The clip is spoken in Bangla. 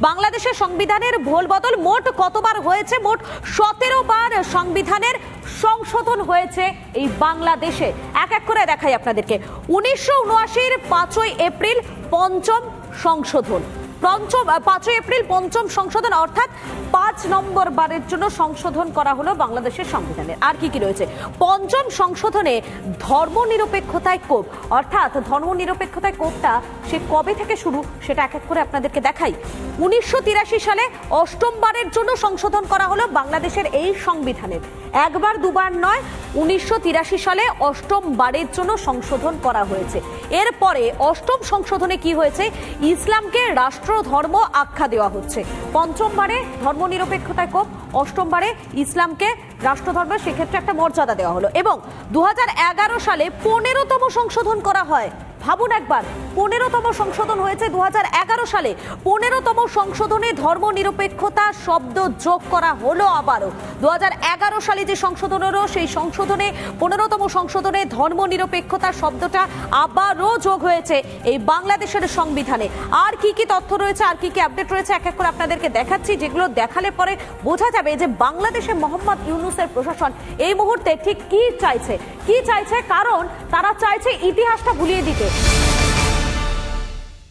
বাংলাদেশের সংবিধানের ভোল বদল মোট কতবার হয়েছে? মোট 17 বার সংবিধানের সংশোধন হয়েছে এই বাংলাদেশে। এক এক করে দেখাই আপনাদেরকে। 1979-র 5ই এপ্রিল পঞ্চম সংশোধন, 5ই এপ্রিল পঞ্চম সংশোধন, অর্থাৎ 5 নম্বর বারের জন্য সংশোধন করা হলো বাংলাদেশের সংবিধানের। আর কি কি রয়েছে? পঞ্চম সংশোধনে ধর্মনিরপেক্ষতায় কোপ, অর্থাৎ ধর্মনিরপেক্ষতায় কোপটা সে কবে থেকে শুরু সেটা এক এক করে আপনাদেরকে দেখাই। 1983 সালে 8ম বারের জন্য সংশোধন করা হলো বাংলাদেশের এই সংবিধানের। একবার দুবার নয়, 1983 সালে 8ম বারের জন্য সংশোধন করা হয়েছে। এরপরে 8ম সংশোধনে কি হয়েছে? ইসলামকে রাষ্ট্র ধর্ম আখ্যা দেওয়া হচ্ছে। পঞ্চম বারে ধর্মনিরপেক্ষতায় কোপ, 8ম বারে ইসলামকে রাষ্ট্রধর্ম, সেক্ষেত্রে একটা মর্যাদা দেওয়া হলো। এবং 2011 সালে 15তম সংশোধন করা হয়। ভাবুন একবার, 15তম সংশোধন হয়েছে 2011 সালে। 15তম সংশোধনে ধর্মনিরপেক্ষতা শব্দ যোগ করা হলো আবারও। 2011 সালে যে সংশোধন হলো, সেই সংশোধনে 15তম সংশোধনে ধর্মনিরপেক্ষতা শব্দটা আবারও যোগ হয়েছে এই বাংলাদেশের সংবিধানে। আর কি কি তথ্য রয়েছে, আর কি কি আপডেট রয়েছে এক এক করে আপনাদেরকে দেখাচ্ছি, যেগুলো দেখালে পরে বোঝা যাবে যে বাংলাদেশে মোহাম্মদ ইউনূসের প্রশাসন এই মুহূর্তে ঠিক কি চাইছে। কারণ তারা চাইছে ইতিহাসটা ভুলিয়ে দিতে।